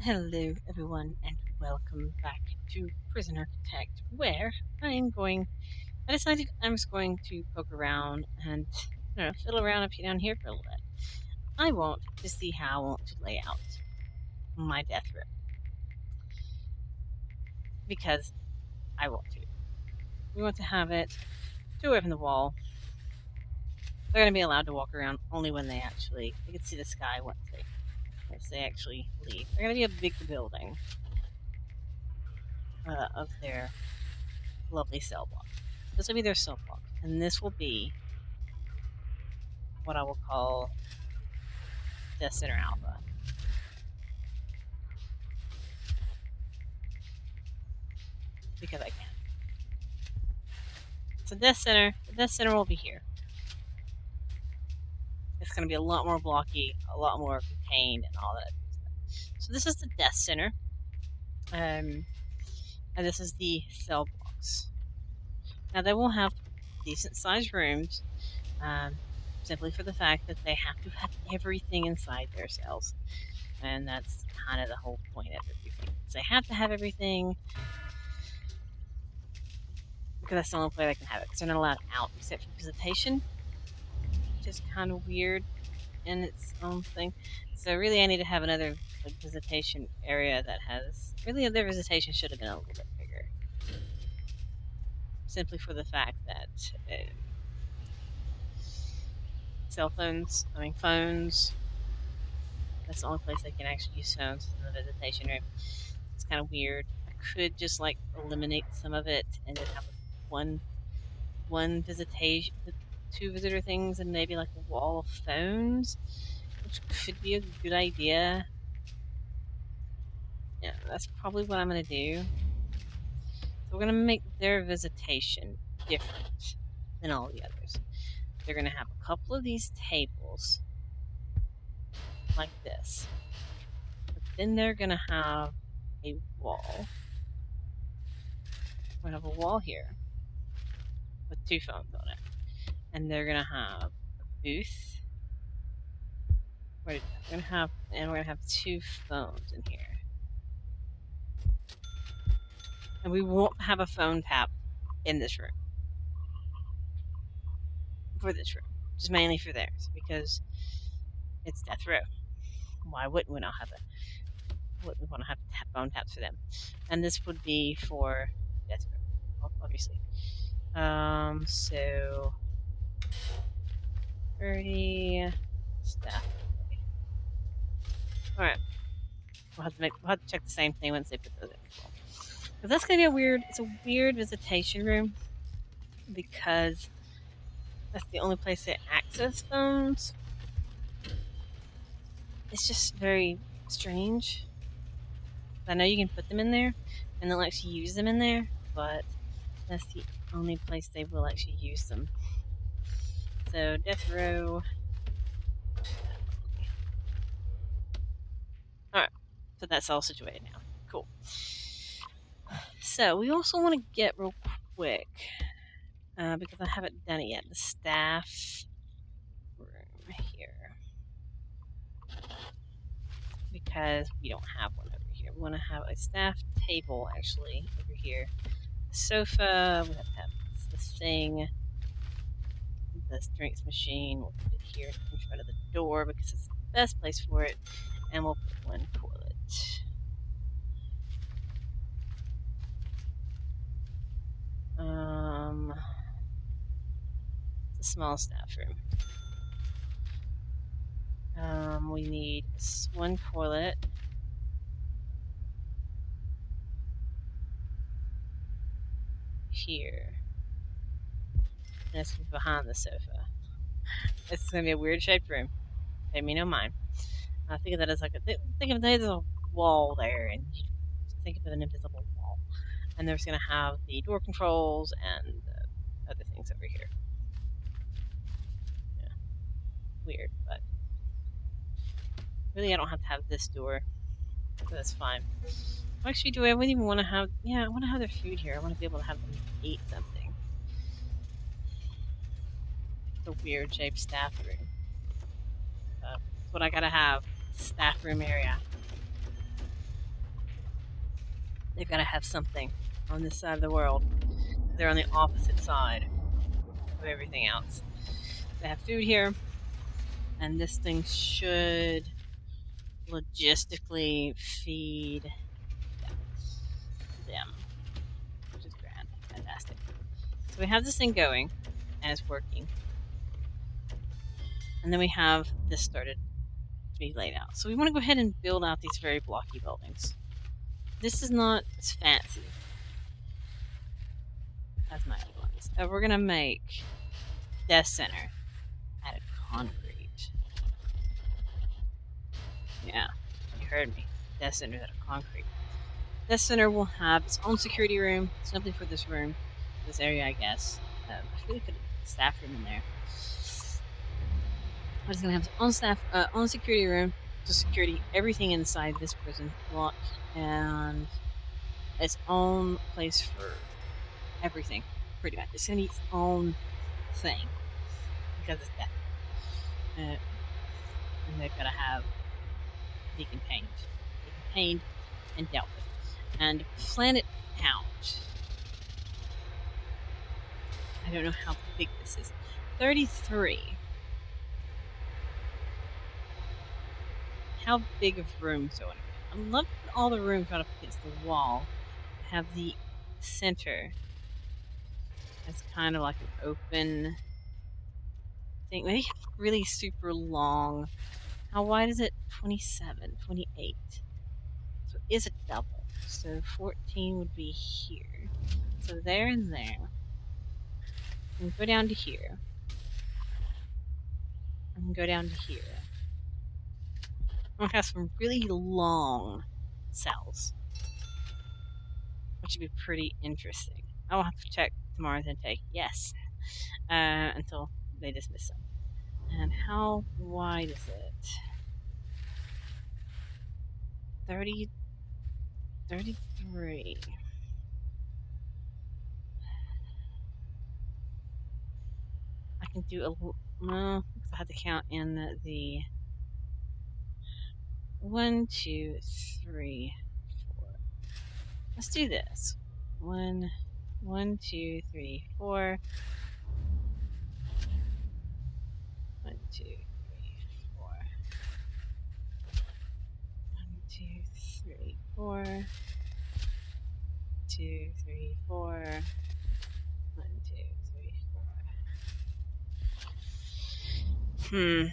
Hello, everyone, and welcome back to Prison Architect, where I decided I was going to poke around and, fiddle around up here down here for a little bit. I want to see how I want to lay out my death room, because I want to. We want to have it two away from the wall. They're going to be allowed to walk around only when they can see the sky once they actually leave. They're going to be a big building of their lovely cell block. This will be their cell block, and this will be what I will call Death Center Alpha. Because I can. So the Death Center will be here. It's going to be a lot more blocky, a lot more contained, and all that. So this is the Death Center, and this is the cell blocks. Now they will have decent sized rooms, simply for the fact that they have to have everything inside their cells, and that's kind of the whole point of everything. They have to have everything because that's the only way they can have it. Because they're not allowed out except for visitation, which is kind of weird in its own thing. So really, I need to have another visitation area that has their visitation should have been a little bit bigger, simply for the fact that phones. That's the only place they can actually use phones in the visitation room. It's kind of weird. I could just eliminate some of it and just have one visitation, two visitor things, and maybe like a wall of phones, which could be a good idea. Yeah, that's probably what I'm going to do. So we're going to make their visitation different than all the others. They're going to have a couple of these tables like this. But then they're going to have a wall. We're going to have a wall here with two phones on it. And they're going to have a booth. We're going to have two phones in here. And we won't have a phone tap in this room. For this room. Just mainly for theirs. Because it's death row. Why wouldn't we not have it? Wouldn't we want to have phone taps for them? And this would be for death row, obviously. So 30 staff. Alright. We'll have to check the same thing once they put those in. Because that's gonna be it's a weird visitation room because that's the only place they access phones. It's just very strange. I know you can put them in there and they'll actually use them in there, but that's the only place they will actually use them. So death row. Alright, so that's all situated now. Cool. So we also want to get real quick, because I haven't done it yet, the staff room here. Because we don't have one over here. We want to have a staff table actually over here. A sofa, we have to have this thing, this drinks machine. We'll put it here in front of the door because it's the best place for it. And we'll put one toilet. It's a small staff room. We need one toilet. Here. And it's behind the sofa. It's going to be a weird shaped room. Pay me no mind. I think of that as think of that as a wall there, and you think of it as an invisible wall. And there's going to have the door controls and other things over here. Yeah. Weird, but really I don't have to have this door. So that's fine. Actually, I wouldn't even want to have... Yeah, I want to have their food here. I want to be able to have them eat something. It's a weird shaped staff room. That's what I gotta have. Staff room area. They've got to have something on this side of the world. They're on the opposite side of everything else. They have food here, and this thing should logistically feed them, which is grand. Fantastic. So we have this thing going, and it's working. And then we have this started to be laid out. So we want to go ahead and build out these very blocky buildings. This is not as fancy as my other ones. We're going to make Death Center out of concrete. Yeah, you heard me. Death Center out of concrete. Death Center will have its own security room, simply for this room, this area, I guess. I really could have put a staff room in there. But it's going to have its own staff, own security room to security everything inside this prison block, and its own place for everything, pretty much. It's going to be its own thing because it's death. And they've got to be contained and dealt with. And plan it out. I don't know how big this is. 33. How big of rooms do I want to get? I love that all the rooms right up against the wall have the center as kind of like an open thing. Maybe really super long. How wide is it? 27, 28. So it is a double. So 14 would be here. So there and there. And go down to here. And go down to here. We'll have some really long cells, which would be pretty interesting. I will have to check tomorrow's intake. Yes. Until they dismiss them. And how wide is it? 33. I can do a no, because I have to count in the 1, 2, 3, 4. Let's do this. 1, 2, 3, 4. 1, 2, 3, 4. 1, 2, 3, 4. 2, 3, 4. 1, 2, 3, 4.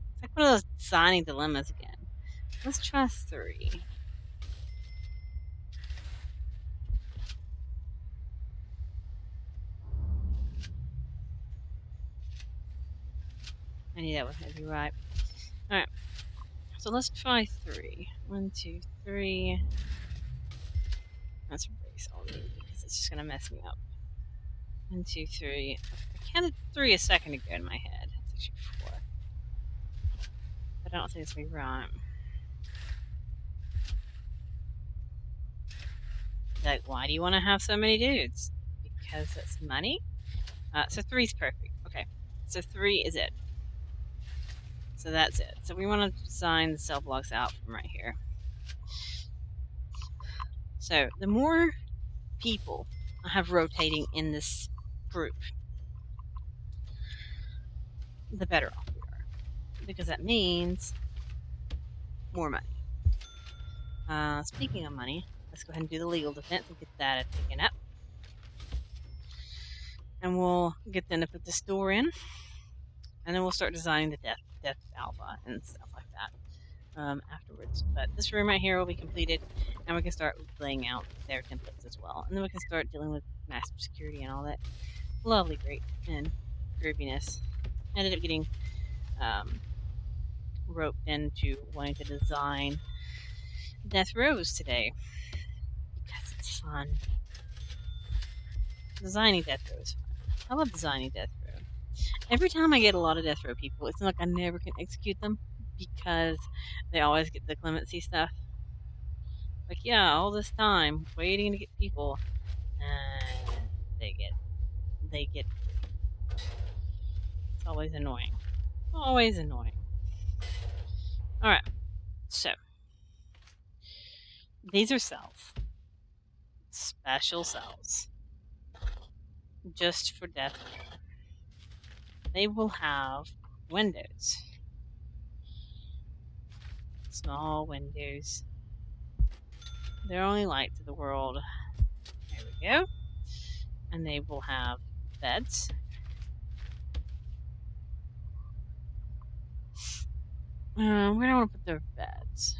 It's like one of those designing dilemmas again. Let's try 3. I knew that was going to be right. Alright. So let's try 3. 1, 2, 3. Let's erase all these because it's just going to mess me up. 1, 2, 3. I counted 3 a second ago in my head. It's actually 4. But I don't think it's going to be right. Like, why do you want to have so many dudes? Because it's money? So 3 is perfect. Okay. So 3 is it. So that's it. So we want to design the cell blocks out from right here. So the more people I have rotating in this group, the better off we are. Because that means more money. Speaking of money, let's go ahead and do the legal defense and get that taken up. And we'll get them to put this door in. And then we'll start designing the death alpha and stuff like that afterwards. But this room right here will be completed, and we can start laying out their templates as well. And then we can start dealing with master security and all that lovely great and grooviness. Ended up getting roped into wanting to design death rows today because it's fun. Designing death rows. I love designing death rows. Every time I get a lot of death row people, it's not like I never can execute them because they always get the clemency stuff. Like, yeah, all this time waiting to get people, and they get. It's always annoying. Always annoying. Alright, so These are cells. Special cells. Just for death. They will have windows. Small windows. They're only light to the world. There we go. And they will have beds. Where do I want to put their beds?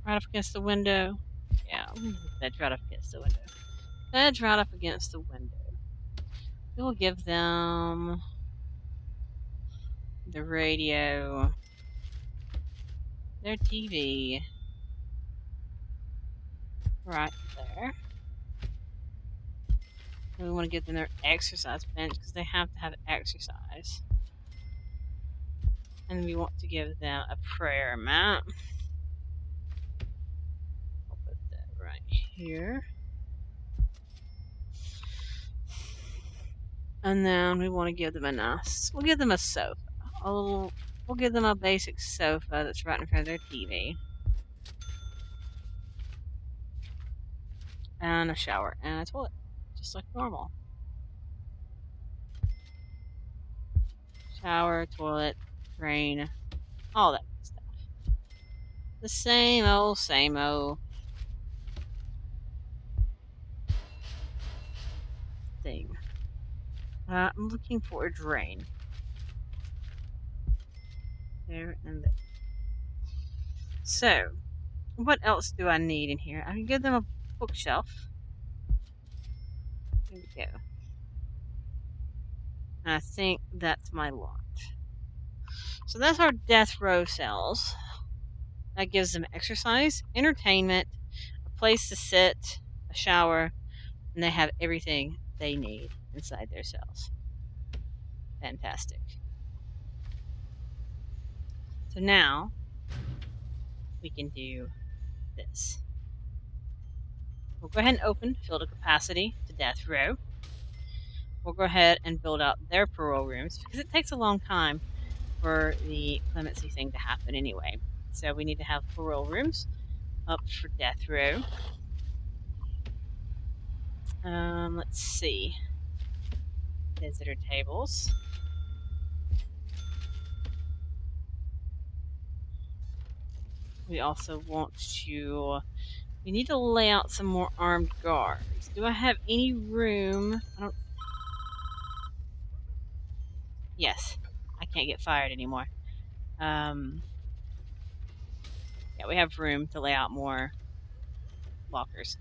Right up against the window. Yeah, we'll put beds right up against the window. Beds right up against the window. We'll give them the radio, their TV, right there. And we want to give them their exercise bench because they have to have exercise. And we want to give them a prayer mat. I'll put that right here. And then we want to give them we'll give them a sofa. We'll give them a basic sofa that's right in front of their TV. And a shower and a toilet. Just like normal. Shower, toilet, drain, all that good stuff. The same old thing. I'm looking for a drain. There and there. So, what else do I need in here? I can give them a bookshelf. There we go. And I think that's my lot. So that's our death row cells. That gives them exercise, entertainment, a place to sit, a shower, and they have everything they need inside their cells. Fantastic. So now we can do this. We'll go ahead and open fill to capacity to death row. We'll go ahead and build out their parole rooms because it takes a long time for the clemency thing to happen anyway. So we need to have parole rooms up for death row. Let's see. Visitor tables. We also want to... We need to lay out some more armed guards. Do I have any room? I don't... Yes. I can't get fired anymore. Yeah, we have room to lay out more lockers.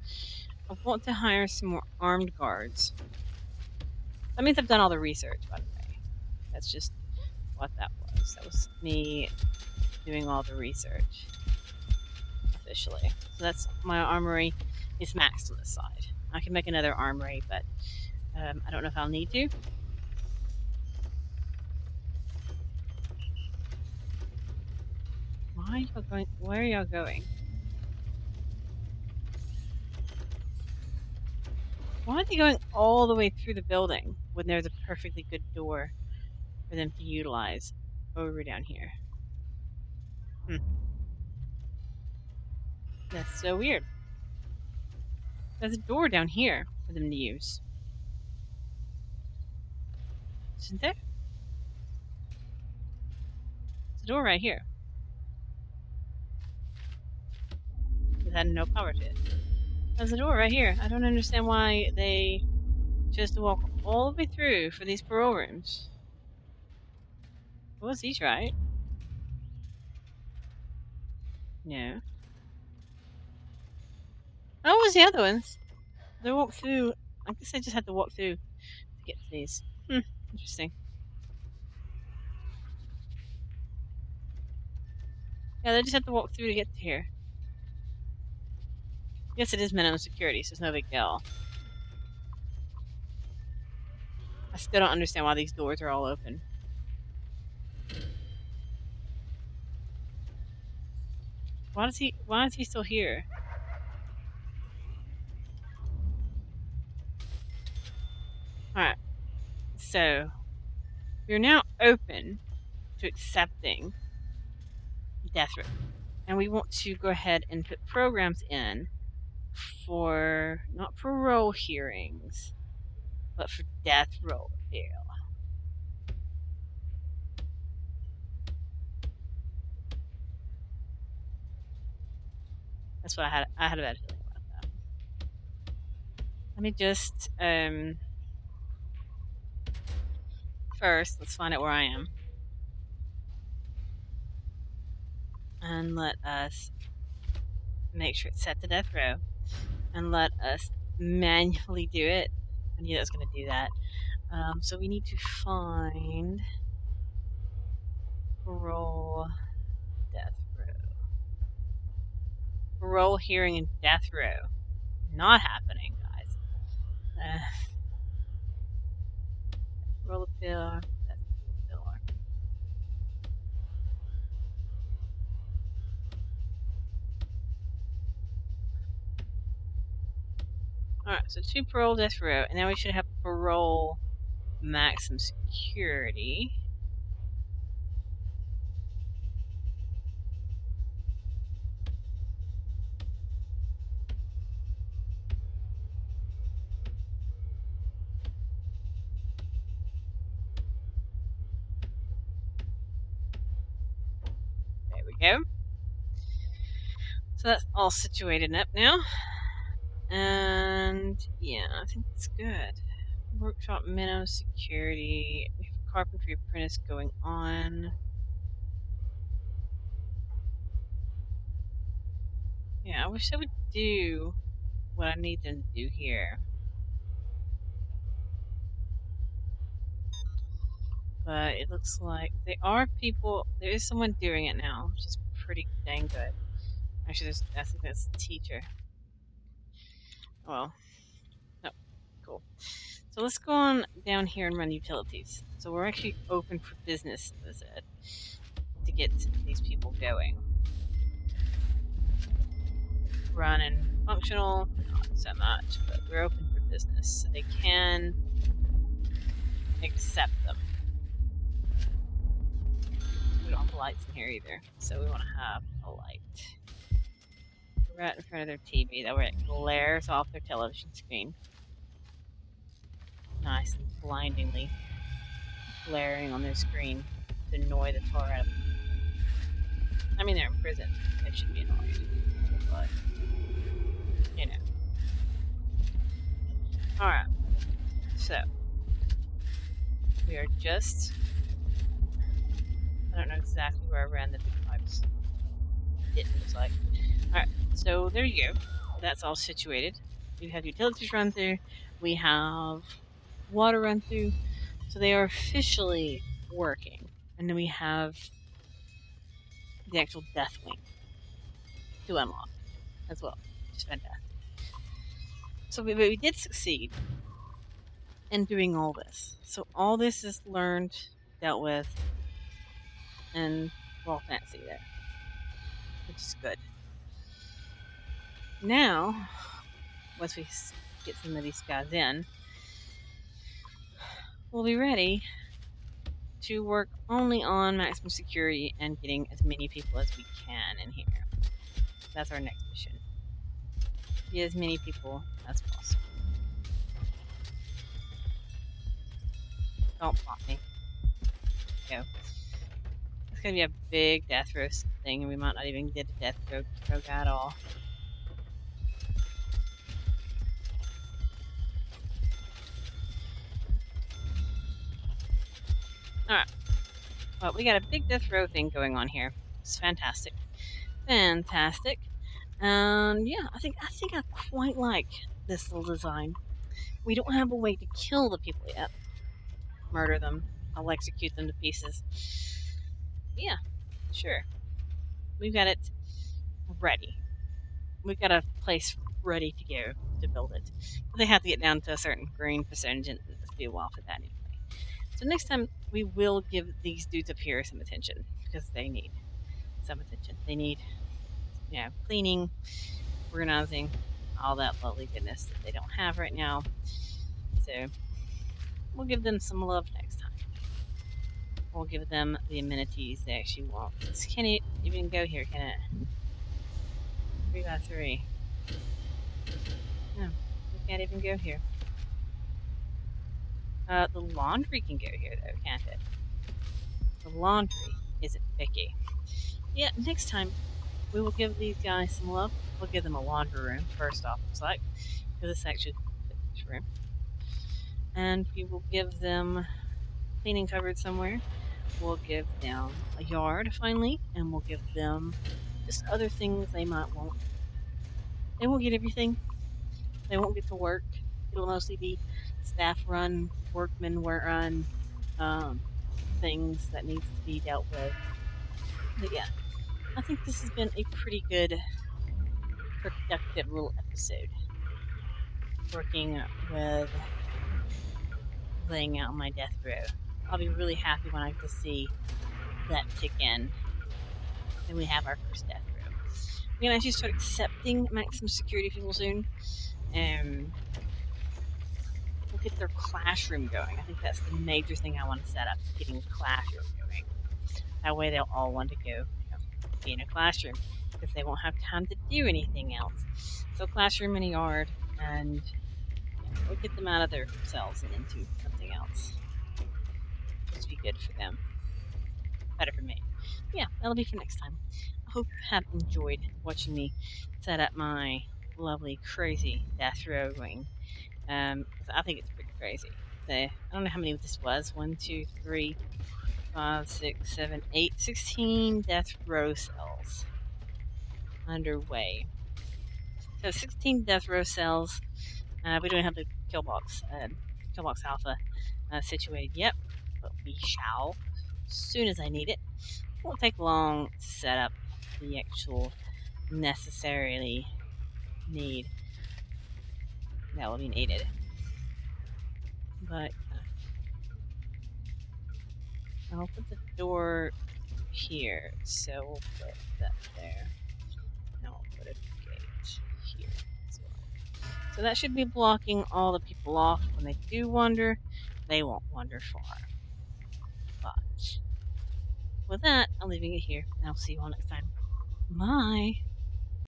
I want to hire some more armed guards. That means I've done all the research, by the way. That's just what that was. That was me doing all the research. Officially. So that's my armory is maxed on this side. I can make another armory, but I don't know if I'll need to. Why are y'all going? Where are y'all going? Why are they going all the way through the building when there's a perfectly good door for them to utilize over down here? That's so weird. There's a door down here for them to use. Isn't there? There's a door right here. It had no power to it. There's a door right here. I don't understand why they chose to walk all the way through for these parole rooms. Was these right? No. Oh, what was the other ones? They walked through. I guess I just had to walk through to get to these. Interesting. Yeah, they just had to walk through to get to here. Yes, it is minimum security, so it's no big deal. I still don't understand why these doors are all open. Why is he still here? Alright. So we're now open to accepting death row. And we want to go ahead and put programs in for, not parole hearings, but for death row appeal. That's what I had a bad feeling about that. Let me just first let's find out where I am. And let us make sure it's set to death row. And let us manually do it. I knew that was gonna do that. So we need to find parole death row. Parole hearing and death row. Not happening, guys. Parole appeal, death appeal. Alright, so 2 parole death row, and now we should have parole maximum security. There we go. So that's all situated up now. And yeah, I think it's good. Workshop minimum security. We have carpentry apprentice going on. Yeah, I wish they would do what I need them to do here. But it looks like there are people. There is someone doing it now, which is pretty dang good. Actually, I think that's the teacher. Well, no, cool. So let's go on down here and run utilities. So we're actually open for business, as I said, to get these people going. Run and functional, not so much, but we're open for business, so they can accept them. We don't have the lights in here either, so we want to have a light right in front of their TV. That way it glares off their television screen. Nice and blindingly glaring on their screen to annoy the tar out of them. I mean, they're in prison. They should be annoyed. But, you know. Alright. So, we are just... I don't know exactly where I ran the big pipes. It looks like. Alright, so there you go. That's all situated. We have utilities run through. We have water run through. So they are officially working. And then we have the actual death wing to unlock as well, which is fantastic. So we did succeed in doing all this. So all this is learned, dealt with, and well, fancy there, which is good. Now, once we get some of these guys in, we'll be ready to work only on maximum security and getting as many people as we can in here. That's our next mission. Get as many people as possible. Don't pop me. Go. It's gonna be a big death row thing, and we might not even get a death row guy at all. Alright. Well, we got a big death row thing going on here. It's fantastic. Fantastic. And yeah, I think I quite like this little design. We don't have a way to kill the people yet. Murder them. I'll execute them to pieces. Yeah, sure. We've got it ready. We've got a place ready to go to build it. But they have to get down to a certain green percentage, and it'll be a while for that anyway. So next time, we will give these dudes up here some attention, because they need some attention. They need, you know, cleaning, organizing, all that lovely goodness that they don't have right now. So we'll give them some love next time. we'll give them the amenities they actually want. This can't even go here, can it? 3x3. No, we can't even go here. The laundry can go here, though, can't it? The laundry isn't picky. Yeah, next time we will give these guys some love. We'll give them a laundry room, first off, looks like, because it's actually this room. And we will give them cleaning cupboard somewhere. We'll give them a yard, finally, and we'll give them just other things they might want. They won't get everything. They won't get to work. It'll mostly be staff-run, workman-run things that needs to be dealt with. But yeah, I think this has been a pretty good, productive little episode. Working with laying out my death row. I'll be really happy when I get to see that tick in and we have our first death row. We're gonna actually start accepting maximum security people soon. We'll get their classroom going. I think that's the major thing I want to set up, getting the classroom going. That way they'll all want to go be in a classroom because they won't have time to do anything else. So classroom in a yard, and we'll get them out of their cells and into something else. Just be good for them. Better for me. Yeah, that'll be for next time. I hope you have enjoyed watching me set up my lovely, crazy death row wing. I think it's pretty crazy. I don't know how many this was. 1, 2, 3, 5, 6, 7, 8, 16 death row cells underway. So 16 death row cells. We don't have the killbox alpha situated yet, but we shall as soon as I need it. It won't take long to set up the actual necessarily need that will be needed. But I'll put the door here, so we'll put that there. And we'll put a gate here as well. So that should be blocking all the people off. When they do wander, they won't wander far. But with that, I'm leaving it here, and I'll see you all next time. Bye!